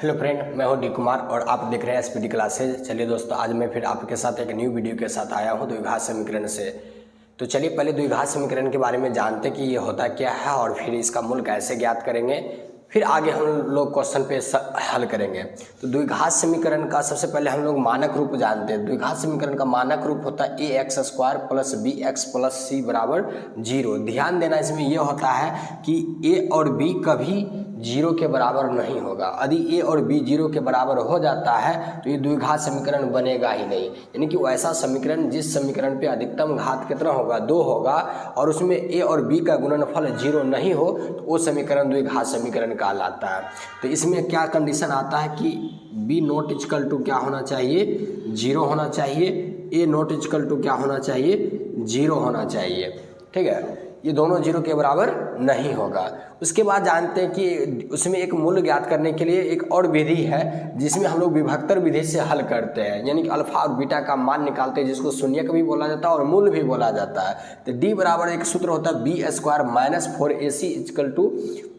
Hello friend, मैं हूं D Kumar और आप देख रहे हैं एसपीडी क्लासेज। चलिए दोस्तों, आज मैं फिर आपके साथ एक न्यू वीडियो के साथ आया हूं द्विघात समीकरण से। तो चलिए पहले द्विघात समीकरण के बारे में जानते कि ये होता क्या है और फिर इसका मूल कैसे ज्ञात करेंगे, फिर आगे हम लोग क्वेश्चन पे हल करेंगे। तो द्विघात समीकरण का सबसे पहले हम लोग मानक रूप जानते हैं। द्विघात समीकरण का मानक रूप होता है ax² + bx + c = 0। ध्यान देना, इसमें यह होता है कि a और b कभी 0 के बराबर नहीं होगा। यदि a और b 0 के बराबर हो जाता है तो ये द्विघात समीकरण बनेगा ही नहीं। यानी कि वैसा समीकरण जिस समीकरण पे अधिकतम घात कितना होगा, 2 होगा, और उसमें a और b का गुणनफल 0 नहीं हो तो वो समीकरण द्विघात समीकरण कहलाता है। तो इसमें क्या कंडीशन आता है कि b ≠ क्या होना चाहिए, 0 होना चाहिए, a ≠ क्या होना चाहिए, 0 होना चाहिए। ठीक है, ये दोनों 0 के बराबर नहीं होगा। उसके बाद जानते हैं कि उसमें एक मूल्य ज्ञात करने के लिए एक और विधि है जिसमें हम लोग विभक्तर विधि से हल करते हैं। यानी कि अल्फा और बीटा का मान निकालते हैं, जिसको शून्यक भी बोला जाता है और मूल्य भी बोला जाता है। तो d बराबर एक सूत्र होता है b² - 4ac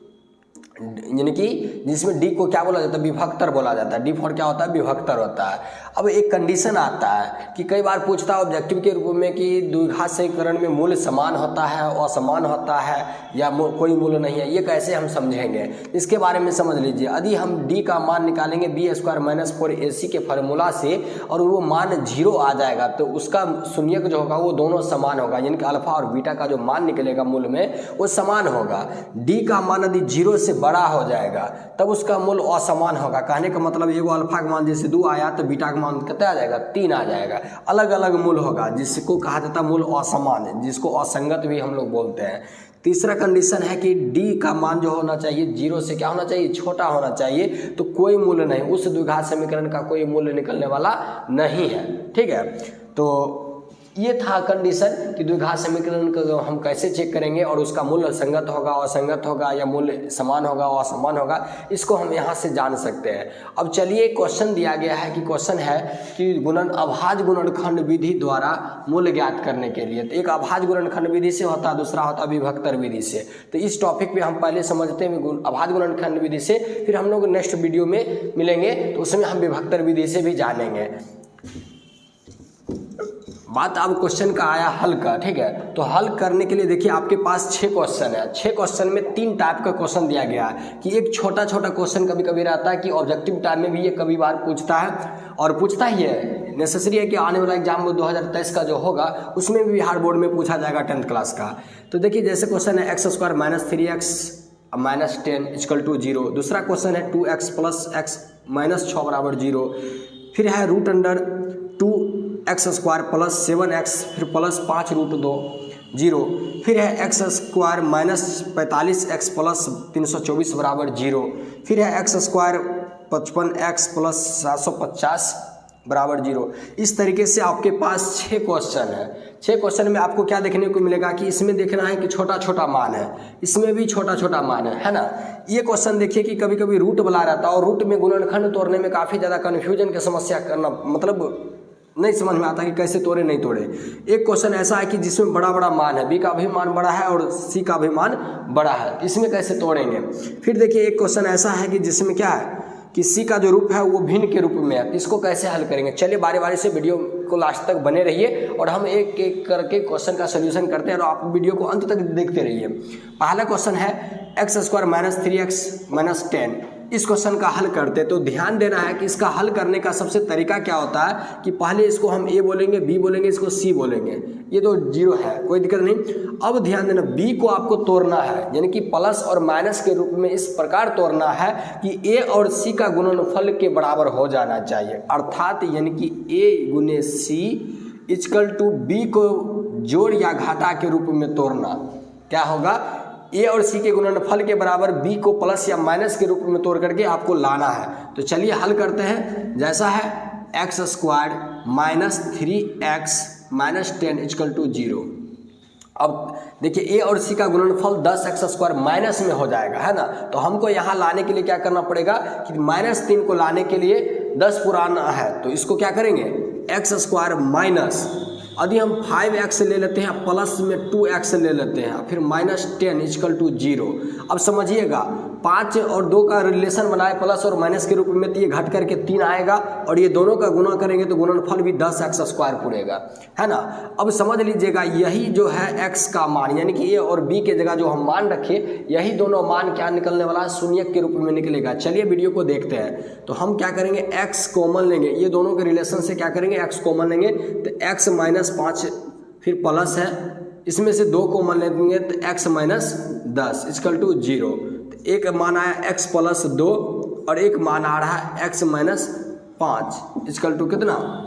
यानी कि जिसमें d को क्या बोला जाता है, विभक्तर बोला जाता है। d4 क्या होता है, विभक्तर होता है। अब एक कंडीशन आता है कि कई बार पूछता है ऑब्जेक्टिव के रूप में कि द्विघात समीकरण में मूल्य समान होता है, असमान होता है या कोई मूल्य नहीं है, ये कैसे हम समझेंगे, इसके बारे में समझ लीजिए। यदि हम d का मान निकालेंगे b² - 4ac के फार्मूला से और वो मान 0 आ जाएगा तो उसका शून्यक जो होगा वो दोनों समान होगा। यानी कि अल्फा और बीटा का जो मान निकलेगा मूल्य में वो समान होगा। d का मान यदि 0 से बड़ा हो जाएगा तब उसका मूल्य असमान होगा। कहने का मतलब एगो अल्फा का मान जैसे 2 आया तो बीटा का मान कितना आ जाएगा, 3 आ जाएगा। अलग अलग मूल्य होगा जिसको कहा जाता है मूल्य असमान, जिसको असंगत भी हम लोग बोलते हैं। तीसरा कंडीशन है कि d का मान जो होना चाहिए 0 से क्या होना चाहिए, छोटा होना चाहिए। तो कोई मूल्य नहीं, उस द्विघात समीकरण का कोई मूल्य निकलने वाला नहीं है। ठीक है, तो ये था कंडीशन कि द्विघात समीकरण को हम कैसे चेक करेंगे और उसका मूल्य संगत होगा, असंगत होगा, या मूल्य समान होगा, असमान होगा, इसको हम यहाँ से जान सकते हैं। अब चलिए क्वेश्चन दिया गया है कि क्वेश्चन है कि अभाज्य गुणनखंड विधि द्वारा मूल्य ज्ञात करने के लिए। तो एक अभाज्य गुणनखंड विधि से होता है, दूसरा होता है विभक्तर विधि से। तो इस टॉपिक पे हम पहले समझते हैं अभाज्य गुणनखंड विधि से, फिर हम लोग नेक्स्ट वीडियो में मिलेंगे तो उसमें हम विभक्तर विधि से भी जानेंगे। बात अब क्वेश्चन का आया हल का। ठीक है, तो हल करने के लिए देखिए आपके पास 6 क्वेश्चन है। 6 क्वेश्चन में 3 टाइप का क्वेश्चन दिया गया है कि एक छोटा छोटा क्वेश्चन कभी कभी रहता है कि ऑब्जेक्टिव टाइम में भी ये कभी बार पूछता है और पूछता ही है। नेसेसरी है कि आने वाला एग्जाम 2023 का जो होगा उसमें भी बिहार बोर्ड में पूछा जाएगा 10th क्लास का। तो देखिए जैसे क्वेश्चन है x² - 3x - 10 = 0। दूसरा क्वेश्चन है 2x + x - 6 = 0। फिर है √2x² + 7x फिर +5√2 0। फिर है x² - 45x + 324 = 0। फिर है x² 55x + 750 = 0। इस तरीके से आपके पास 6 क्वेश्चन है। 6 क्वेश्चन में आपको क्या देखने को मिलेगा कि इसमें देखना है कि छोटा छोटा मान है, इसमें भी छोटा छोटा मान है ना। ये क्वेश्चन देखिए कि कभी कभी रूट वाला रहता है और रूट में गुणनखंड तोड़ने में काफ़ी ज़्यादा कन्फ्यूजन की समस्या करना, मतलब नहीं समझ में आता कि कैसे तोड़े नहीं तोड़े। एक क्वेश्चन ऐसा है कि जिसमें बड़ा बड़ा मान है, b का भी मान बड़ा है और c का भी मान बड़ा है, इसमें कैसे तोड़ेंगे। फिर देखिए एक क्वेश्चन ऐसा है कि जिसमें क्या है कि c का जो रूप है वो भिन्न के रूप में है, इसको कैसे हल करेंगे। चलिए बारी बारी से वीडियो को लास्ट तक बने रहिए और हम एक एक करके क्वेश्चन का सोल्यूशन करते हैं और आप वीडियो को अंत तक देखते रहिए। पहला क्वेश्चन है x² - 3x - 10। इस क्वेश्चन का हल करते हैं तो ध्यान देना है कि इसका हल करने का सबसे तरीका क्या होता है कि पहले इसको हम a बोलेंगे, b बोलेंगे, इसको c बोलेंगे। ये तो 0 है, कोई दिक्कत नहीं। अब ध्यान देना, b को आपको तोड़ना है, यानी कि प्लस और माइनस के रूप में इस प्रकार तोड़ना है कि a और c का गुणनफल के बराबर हो जाना चाहिए। अर्थात यानी कि a × c = b को जोड़ या घाटा के रूप में तोड़ना। क्या होगा, a और c के गुणनफल के बराबर b को प्लस या माइनस के रूप में तोड़ करके आपको लाना है। तो चलिए हल करते हैं। जैसा है x² - 3x - 10 = 0। अब देखिए a और c का गुणनफल 10x² माइनस में हो जाएगा, है ना। तो हमको यहाँ लाने के लिए क्या करना पड़ेगा कि -3 को लाने के लिए 10 पुराना है, तो इसको क्या करेंगे x² माइनस, यदि हम 5x ले लेते हैं प्लस में 2x ले लेते हैं फिर -10 = 0। अब समझिएगा 5 और 2 का रिलेशन बनाए प्लस और माइनस के रूप में, तो ये घट करके 3 आएगा और ये दोनों का गुणा करेंगे तो गुणनफल भी 10x² पूरेगा, है ना। अब समझ लीजिएगा यही जो है x का मान यानी कि a और b के जगह जो हम मान रखे यही दोनों मान क्या निकलने वाला है, शून्य के रूप में निकलेगा। चलिए वीडियो को देखते हैं। तो हम क्या करेंगे, x कॉमन लेंगे, ये दोनों के रिलेशन से क्या करेंगे, x कॉमन लेंगे तो x - 5 फिर प्लस है, इसमें से 2 कॉमन लेंगे तो x - 10 = 0। तो एक मान आया x + 2 और एक मान आ रहा है x - 5 = कितना,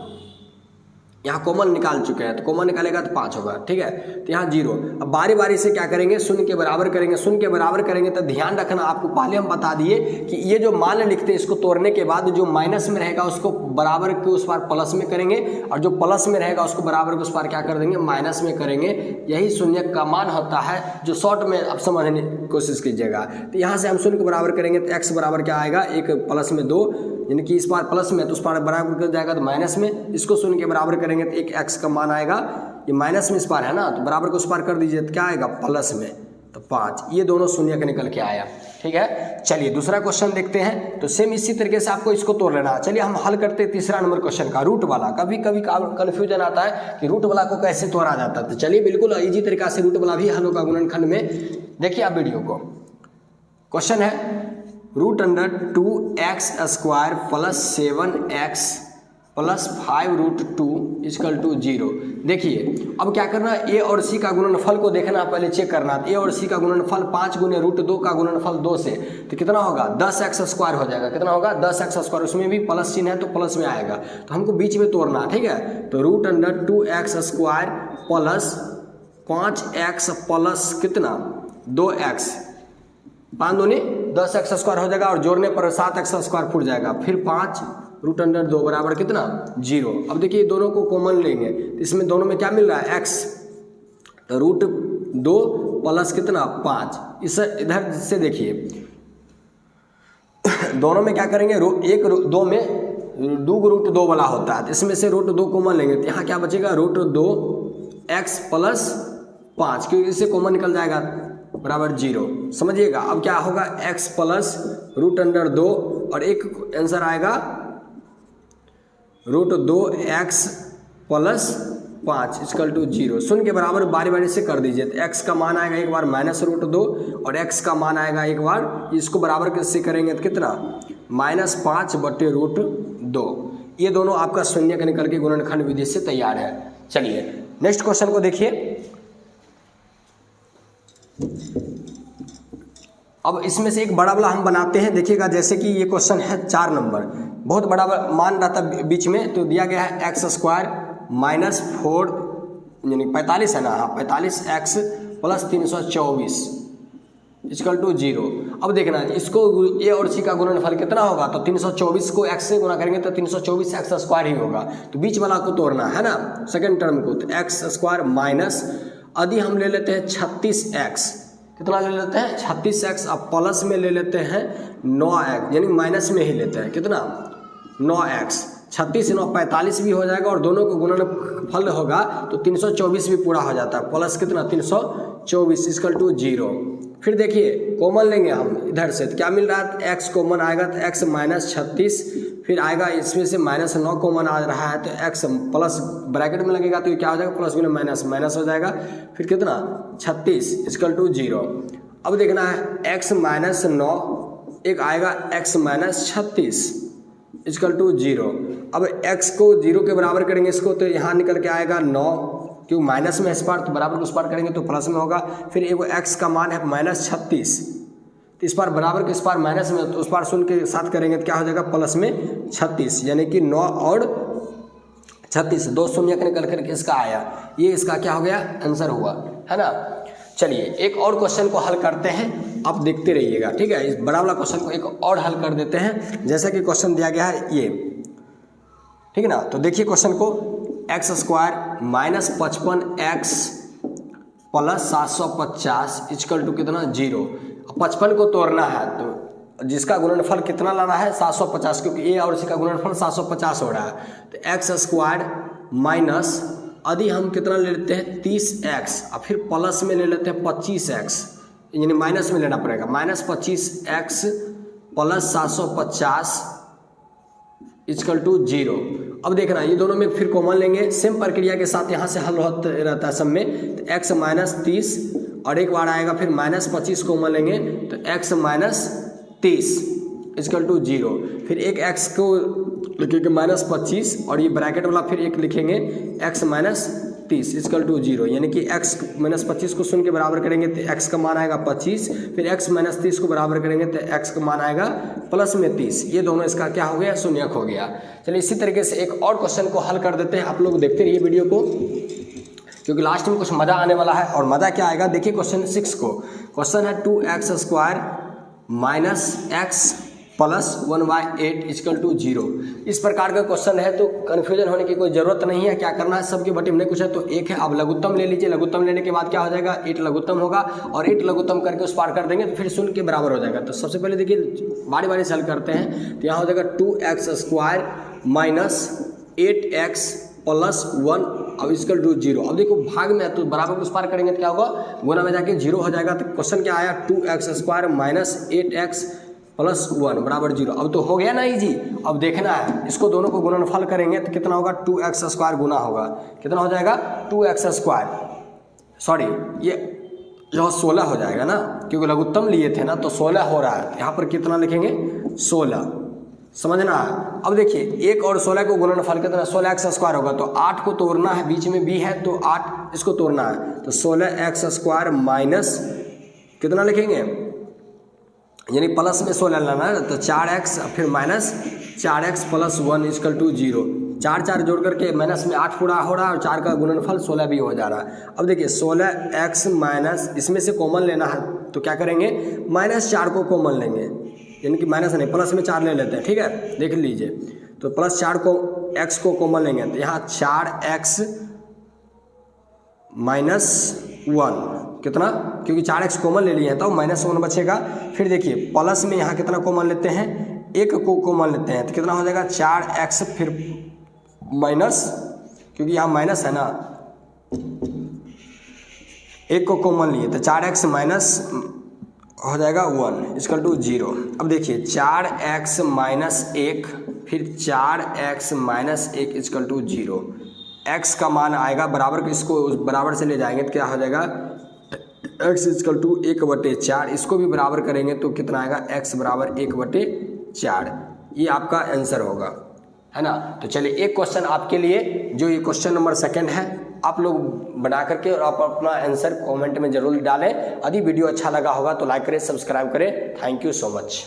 यहाँ कॉमन निकाल चुके हैं तो कॉमन निकालेगा तो 5 होगा, ठीक है। तो यहाँ 0। अब बारी बारी से क्या करेंगे, शून्य के बराबर करेंगे। शून्य के बराबर करेंगे तो ध्यान रखना, आपको पहले हम बता दिए कि ये जो मान लिखते हैं इसको तोड़ने के बाद जो माइनस में रहेगा उसको बराबर के उस पार प्लस में करेंगे और जो प्लस में रहेगा उसको बराबर के उस पार क्या कर देंगे, माइनस में करेंगे। यही शून्य का मान होता है जो शॉर्ट में आप समझने की कोशिश कीजिएगा। तो यहाँ से हम शून्य के बराबर करेंगे तो x बराबर क्या आएगा, 1 + 2 यानी कि इस पार प्लस में तो उस पार बराबर कर जाएगा तो माइनस में, इसको शून्य के बराबर करेंगे तो एक x का मान आएगा, ये माइनस में इस पार है ना तो बराबर को उस पार कर दीजिए तो क्या आएगा प्लस में, तो 5। ये दोनों शून्य का निकल के आया, ठीक है। चलिए दूसरा क्वेश्चन देखते हैं। तो सेम इसी तरीके से आपको इसको तोड़ लेना है। चलिए हम हल करते हैं तीसरा नंबर क्वेश्चन का, रूट वाला। कभी कभी कन्फ्यूजन आता है कि रूट वाला को कैसे तोड़ा जाता है, तो चलिए बिल्कुल इजी तरीका से रूट वाला भी हल होगा गुणनखंड में। देखिए आप वीडियो को, क्वेश्चन है √2x² + 7x + 5√2 = 0। देखिए अब क्या करना है, a और c का गुणनफल को देखना, पहले चेक करना है। a और c का गुणनफल 5 × √2 का गुणनफल 2 से, तो कितना होगा 10x² हो जाएगा। कितना होगा 10x², उसमें भी प्लस चिन्ह है तो प्लस में आएगा, तो हमको बीच में तोड़ना है, ठीक है। तो √2x² + 5x + कितना 2x, 5 दूनी 10x² हो जाएगा और जोड़ने पर 7x² फूट जाएगा, फिर 5 √2 बराबर कितना 0। अब देखिए दोनों को कॉमन लेंगे तो इसमें दोनों में क्या मिल रहा है x, तो √2 + कितना 5। इस इधर से देखिए दोनों में क्या करेंगे, एक 2 में 2√2 वाला होता है तो इसमें से √2 कॉमन लेंगे तो यहाँ क्या बचेगा √2x + 5, क्योंकि इससे कॉमन निकल जाएगा बराबर 0। समझिएगा अब क्या होगा x + √2 और एक आंसर आएगा √2x + 5 = 0। शून्य के बराबर बारी बारी से कर दीजिए तो x का मान आएगा एक बार -√2 और x का मान आएगा एक बार, इसको बराबर कैसे करेंगे तो कितना -5/√2। ये दोनों आपका शून्य का निकल के गुणनखंड विधि से तैयार है। चलिए नेक्स्ट क्वेश्चन को देखिए। अब इसमें से एक बड़ा वाला हम बनाते हैं, देखिएगा जैसे कि ये क्वेश्चन है 4 नंबर, बहुत बड़ा मान रहता बीच में, तो दिया गया है x² - 4 यानी 45 है ना, हाँ 45x + 324 = 0। अब देखना इसको a और c का गुणनफल कितना होगा, तो 324 को x से गुणा करेंगे तो 324x² ही होगा, तो बीच वाला को तोड़ना है ना सेकेंड टर्म को, तो x² माइनस यदि हम ले लेते हैं 36x, कितना ले लेते हैं 36x, अब प्लस में ले लेते हैं 9x यानी माइनस में ही लेते हैं कितना 9x, 36 9 45 भी हो जाएगा और दोनों को गुणनफल होगा तो 324 भी पूरा हो जाता है, प्लस कितना 324 = 0। फिर देखिए कॉमन लेंगे हम इधर से, तो क्या मिल रहा है x कॉमन आएगा तो x - 36, फिर आएगा इसमें से -9 कॉमन आ रहा है तो x प्लस ब्रैकेट में लगेगा तो ये क्या हो जाएगा प्लस में माइनस हो जाएगा, फिर कितना 36 = 0। अब देखना है x - 9 एक आएगा x - 36 = 0। अब x को 0 के बराबर करेंगे इसको तो यहाँ निकल के आएगा 9, क्योंकि माइनस में इस पार तो बराबर को उस पार करेंगे तो प्लस में होगा। फिर एगो x का मान है -36, तो इस पार बराबर के इस पार माइनस में तो उस पार शून्य के साथ करेंगे तो क्या हो जाएगा प्लस में 36, यानी कि 9 और 36 2 शून्य का निकल करके इसका आया, ये इसका क्या हो गया आंसर हुआ, है ना। चलिए एक और क्वेश्चन को हल करते हैं, आप देखते रहिएगा, ठीक है। इस बड़ा वाला क्वेश्चन को एक और हल कर देते हैं, जैसा कि क्वेश्चन दिया गया है ये, ठीक है ना। तो देखिए क्वेश्चन को, x² - 55x + 750 = कितना 0। 55 को तोड़ना है तो जिसका गुणनफल कितना लाना है 750, क्योंकि a और c का गुणनफल 750 हो रहा है, तो x² माइनस यदि हम कितना ले लेते हैं 30x और फिर प्लस में ले लेते हैं 25x यानी माइनस में लेना पड़ेगा, -25x प्लस 750 इक्वल टू 0। अब देखना ये दोनों में फिर कॉमन लेंगे, सेम प्रक्रिया के साथ यहाँ से हल होता रहता है सब में। तो x -30 और एक बार आएगा फिर -25 कॉमन लेंगे तो x -30 इक्वल टू 0। फिर एक x को लिखेंगे -25 और ये ब्रैकेट वाला फिर एक लिखेंगे x -30 इक्वल टू 0, यानी कि x -25 को शून्य के बराबर करेंगे तो x का मान आएगा 25, फिर x -30 को बराबर करेंगे तो x का मान आएगा प्लस में 30। ये दोनों इसका क्या हो गया, शून्यक हो गया। चलिए इसी तरीके से एक और क्वेश्चन को हल कर देते हैं। आप लोग देखते रहिए वीडियो को, क्योंकि लास्ट में कुछ मज़ा आने वाला है। और मज़ा क्या आएगा, देखिए क्वेश्चन 6 को। क्वेश्चन है 2x² - x plus 1/8 equal to 0। इस प्रकार का क्वेश्चन है तो कन्फ्यूजन होने की कोई ज़रूरत नहीं है। क्या करना है, सबके बटे में कुछ है तो एक है। अब लघुत्तम ले लीजिए, लघुत्तम लेने के बाद क्या हो जाएगा, 8 लघुत्तम होगा और 8 लघुत्तम करके उस पार कर देंगे तो फिर शून्य के बराबर हो जाएगा। तो सबसे पहले देखिए बारी बारी से हल करते हैं। तो यहाँ हो जाएगा 2x² - 8x प्लस 1 अब इक्वल टू 0। अब देखो भाग में है तो बराबर को उस पार करेंगे तो क्या होगा, गुना में जाके 0 हो जाएगा। तो क्वेश्चन क्या आया, 2x² - 8x प्लस 1 बराबर 0। अब तो हो गया ना इजी। अब देखना है इसको दोनों को गुणनफल करेंगे तो कितना होगा, 2x² गुना होगा, कितना हो जाएगा 2x², सॉरी ये यहाँ 16 हो जाएगा ना, क्योंकि लघुत्तम लिए थे ना तो 16 हो रहा है। यहाँ पर कितना लिखेंगे, 16, समझना है। अब देखिए 1 और 16 को गुणनफल कितना, 16x² होगा तो 8 को तोड़ना है, बीच में b है तो 8 इसको तोड़ना है। तो 16x² माइनस कितना लिखेंगे, यानी प्लस में 16 लाना है तो 4x फिर minus 4x plus 1 equal to 0। 4 जोड़ करके माइनस में 8 पूरा हो रहा है और 4 का गुणनफल 16 भी हो जा रहा है। अब देखिए 16x माइनस, इसमें से कॉमन लेना है तो क्या करेंगे, -4 को कॉमन लेंगे, यानी कि माइनस नहीं प्लस में 4 ले लेते हैं, ठीक है, देख लीजिए। तो +4 को x को कॉमन लेंगे तो यहाँ 4x -1 कितना, क्योंकि 4x कॉमन ले लिए हैं तो -1 बचेगा। फिर देखिए प्लस में यहाँ कितना कॉमन लेते हैं, 1 को कॉमन लेते हैं तो कितना हो जाएगा 4x फिर माइनस, क्योंकि यहाँ माइनस है ना, 1 को कॉमन लिए तो 4x माइनस हो जाएगा 1 इक्वल टू 0। अब देखिए 4x -1 फिर 4x -1 इक्वल टू 0। x का मान आएगा बराबर को, इसको बराबर से ले जाएंगे तो क्या हो जाएगा, x इक्वल टू 1/4। इसको भी बराबर करेंगे तो कितना आएगा, x बराबर 1/4। ये आपका आंसर होगा, है ना। तो चलिए एक क्वेश्चन आपके लिए, जो ये क्वेश्चन नंबर 2 है, आप लोग बना करके और आप अपना आंसर कमेंट में जरूर डालें। यदि वीडियो अच्छा लगा होगा तो लाइक करें, सब्सक्राइब करें। Thank you so much.